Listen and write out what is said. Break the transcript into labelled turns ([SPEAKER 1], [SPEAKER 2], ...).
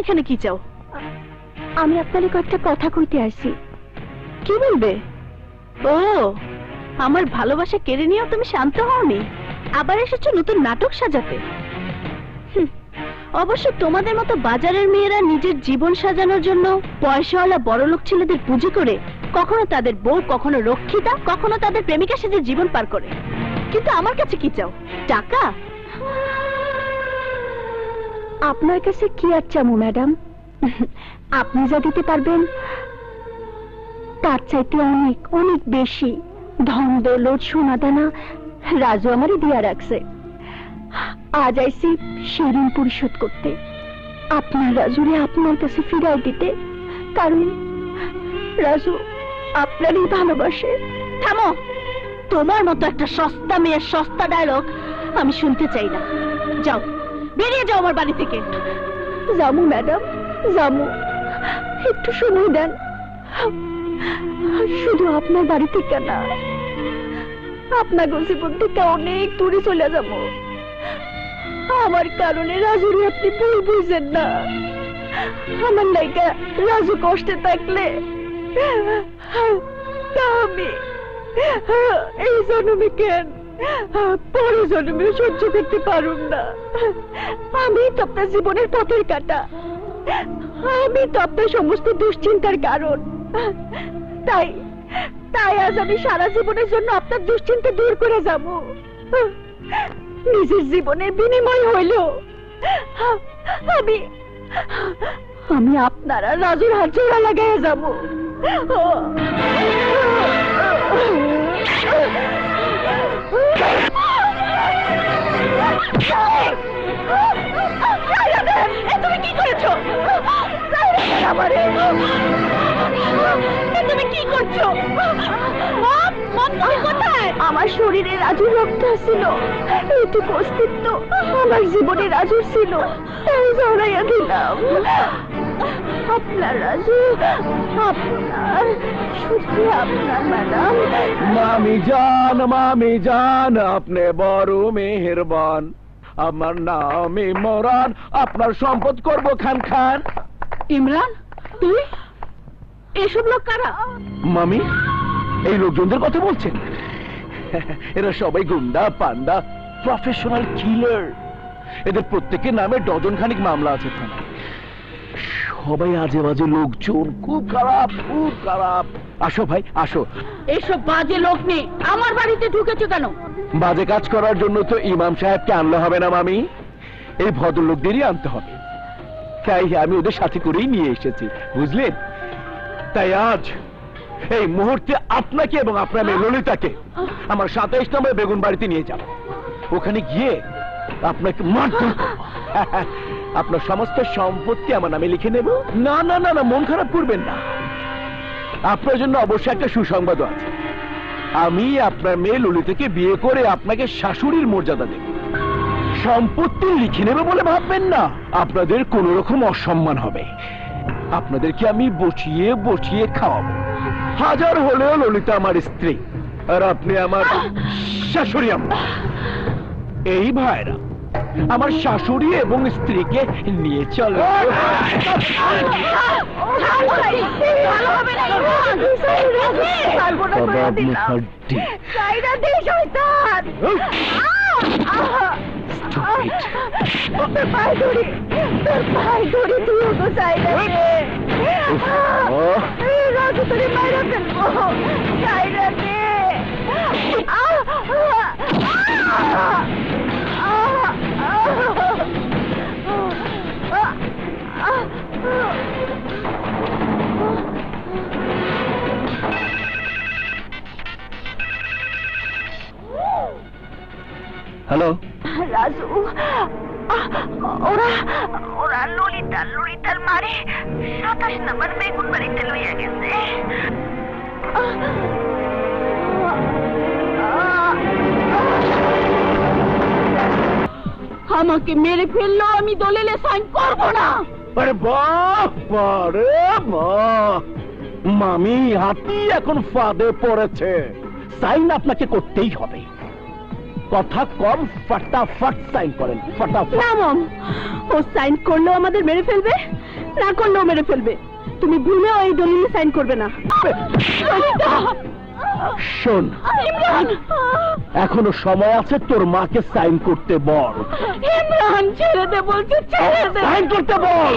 [SPEAKER 1] এখানে কি চাও?
[SPEAKER 2] আমি আপনার কয়েকটা কথা কইতে আসছি।
[SPEAKER 1] কি বলবে? ও, আমার ভালোবাসা কেড়ে নিয়েও তুমি শান্ত হওনি, আবার এসেছো নতুন নাটক সাজাতে। অবশ্য তোমাদের মতো বাজারের মেয়েরা নিজের জীবন সাজানোর জন্য পয়সাওয়ালা বড়লোক ছেলেদের পুঁজি করে কখনো তাদের বউ, কখনো রক্ষিতা, কখনো তাদের প্রেমিকার সাথে জীবন পার করে। কিন্তু আমার কাছে কি চাও? টাকা?
[SPEAKER 2] আপনার কাছে কি আর চামু ম্যাডাম? আপনি যা দিতে পারবেন তার চাইতে অনেক অনেক বেশি ধন দৌলত সোনা দানা রাজু আমারই দিয়া রাখছে। আজ আইসি সে ঋণ পরিশোধ করতে, আপনার রাজুরে আপনার কাছে ফিরাই দিতে। কারণ রাজু আপনারই ভালোবাসে।
[SPEAKER 1] থামো, তোমার মতো একটা সস্তা মেয়ের সস্তা ডায়লগ আমি শুনতে চাই না। যাও, বেরিয়ে যাও আমার বাড়ি থেকে।
[SPEAKER 2] যাবো ম্যাডাম, যাবো, একটু সময় দেন। শুধু আপনার বাড়ি থেকে না, আপনার জীবন থেকে অনেক দূরে চলে যাব। আমার কারণে রাজুরে আপনি ভুল বুঝেন না। আমার লাইগা রাজু কষ্টে থাকলে তা আমি এই জন্মে কেন পরে জন্মে সহ্য করতে পারুম না। আমি তো আপনার জীবনের পথের কাটা, আমি তো আপনার সমস্ত দুশ্চিন্তার কারণ। তাই তাই আজ আমি সারা জীবনের জন্য আপনার দুশ্চিন্তা দূর করে যাব। নিজের জীবনের বিনিময় হইল আমি আমি আপনারা রাজুর হাত জোড়া লাগাইয়া যাব।
[SPEAKER 1] তুমি কি করেছো? তুমি কি করছো? কোথায়?
[SPEAKER 2] আমার শরীরে রাজুর রক্ত ছিল, এইটুকু অস্তিত্ব আমার জীবনে রাজুর ছিল, তাই জড়াইয়া দিলাম। আপনার রাজু, আপনার, শুধু আপনার ম্যাডাম।
[SPEAKER 3] মামি জান আপনি বড় মেহেরবান। আমার নাম ইমরান, আপনার সম্পদ করব খান খান।
[SPEAKER 1] ইমরান, তুই? এসব লোক কারা?
[SPEAKER 3] মামি, এই লোকজনদের কথা বলছেন? এরা সবাই গুন্ডা, পান্ডা, প্রফেশনাল কিলার। এদের প্রত্যেকের নামে ডজন খানিক মামলা আছে থানায়। সবাই আজে বাজে লোকজন, খুব খারাপ, খুব খারাপ। আসো ভাই, আসো।
[SPEAKER 1] এসব বাজে লোক নিয়ে আমার বাড়িতে ঢুকেছো কেন?
[SPEAKER 3] বাজে কাজ করার জন্য তো ইমাম সাহেবকে আনলে হবে না মামি, এই ভদ্রলোকদেরই আনতে হবে। তাই আমি ওদের সাথে করেই নিয়ে এসেছি, বুঝলেন? তাই আজ এই মুহূর্তে আপনাকে এবং আপনার মেয়ে ললিতাকে আমার 27 নম্বর বেগুন বাড়িতে নিয়ে যাব। ওখানে গিয়ে আপনাকে মারধর করব। আপনার সমস্ত সম্পত্তি আমার নামে লিখে নেব। না না না না, মন খারাপ করবেন না। আপনার জন্য অবশ্যই একটা সুসংবাদ আছে। আমি আপনার মেয়ে ললিতাকে বিয়ে করে আপনাকে শাশুড়ির মর্যাদা দেব। সম্পত্তি লিখে নেবে বলে ভাববেন না, আপনাদের কোন রকম অসম্মান হবে। আপনাদেরকে আমি বসিয়ে বসিয়ে খাওয়াবো। হাজার হলেও ললিতা আমার স্ত্রী, আর আপনি আমার শাশুড়ি আম্মা। এই ভাইরা আমার শাশুড়ি এবং স্ত্রীকে নিয়ে চলো।
[SPEAKER 2] রাজু তোরে মাইরা ফেলবো। সাইরা দে।
[SPEAKER 3] হ্যালো
[SPEAKER 2] রাজু, ওরা ওরা ললিতার মারে 27 নম্বর বেগুন বাড়িতে লইয়া গেছে।
[SPEAKER 1] আমাকে মেরে ফেললো, আমি দলিলে সাইন করব না।
[SPEAKER 3] আরে বাবা রে বাহ, মামি হাতি এখন ফাঁদে পড়েছে। সাইন আপনাকে করতেই হবে। কথা কম, ফাটাফাট সাইন করেন, ফাটাফাট।
[SPEAKER 1] না মম, ও সাইন করলেও আমাদের মেরে ফেলবে। না করলেও মেরে ফেলবে। তুমি ভুলেও এই দলিলে সাইন করবে না।
[SPEAKER 3] শোন,
[SPEAKER 1] ইমরান,
[SPEAKER 3] এখনো সময় আছে, তোর মাকে সাইন করতে বল।
[SPEAKER 1] ইমরান ছেড়ে দে বলছে, ছেড়ে দে।
[SPEAKER 3] সাইন করতে বল।